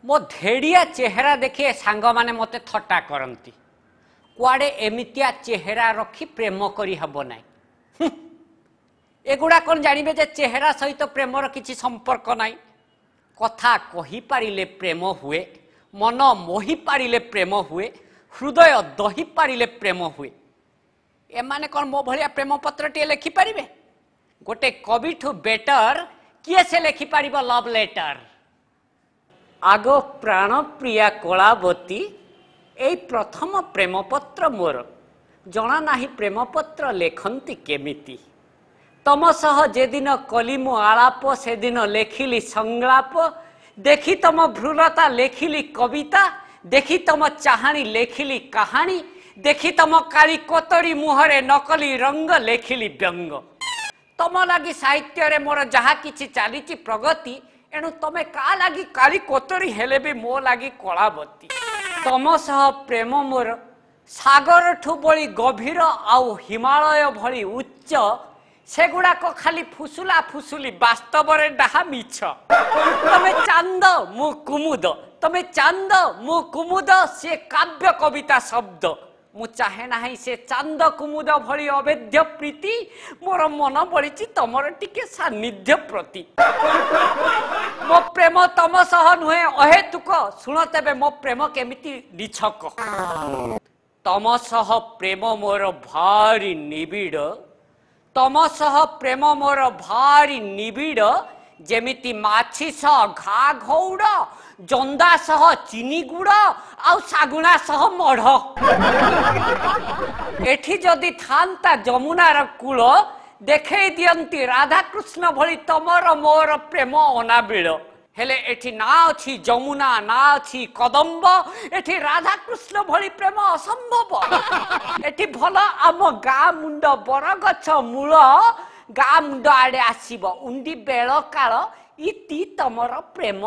मो धेड़िया चेहरा देखिए सांग माने मते थट्टा करती कुआडे एमितिया चेहरा रखी प्रेम करी हबो नाही एगुड़ा कौन जानवे जे चेहरा सहित प्रेमर किसी संपर्क नाई कथा कही पारिले प्रेम हुए मन मोही पारिले प्रेम हुए हृदय दही पारिले प्रेम हुए एमाने कौन मो भलिया प्रेम पत्र टे लिखि पारिबे गोटे कवि ठू बेटर किए से लिखि पारिबो लव लेटर आगो प्राण प्रिया कलावती एई प्रथम प्रेम पत्र मोर जना नाही प्रेम पत्र लेखंती केमिति तम सह जेदिन कली मु आलाप से दिन लेखिली संलाप देखी तम भ्रूलता लेखिली कविता देखी तम चाहाणी लेखिली कहानी देखी तम काली कोतरी मुहरे नकली रंग लेखिली व्यंग तम लगी साहित्य रे मोर जहा किछि चालीची प्रगति एणु तमे का लगी काली कोतरी हेले भी मो लगी कलावती तम सह प्रेम मोर सागर ठू बड़ी गभीर आउ हिमालय भली उच्च सेगुड़ाक खाली फुसुला फुसुली वास्तव रे डाहा मिछ तमे चांद मु कुमुद तमे चांद मु कुमुद से काव्य कविता शब्द मु चाहे नाही से चांद कुमुद भली अभेद्य प्रीति मोर मन बलिछि तमर टिके सान्निध्य प्रति मो प्रेम तम सह नुहे अहेतुक सुन तेबे मो प्रेम केमिति निछक तम सह प्रेम मोर भारी निबिड़ तम सह प्रेम मोर भारी निबिड़ जेमिति माछी सह घा घौड़ जंदा सह चीनी गुड़ आउ सागुना सह मढ़ एठी जदि थांता जमुनार कूल देखे दियंती राधा कृष्ण भली तमर मोर प्रेम अनाबिल हेले एठी ना अछि जमुना ना अछि कदम्ब एठी राधा कृष्ण भली प्रेम असंभव एठी भल आम गा मुंड बरगछ मूल गा मुंड आड़े आसीब उंडी बेल काल इति तमर प्रेम।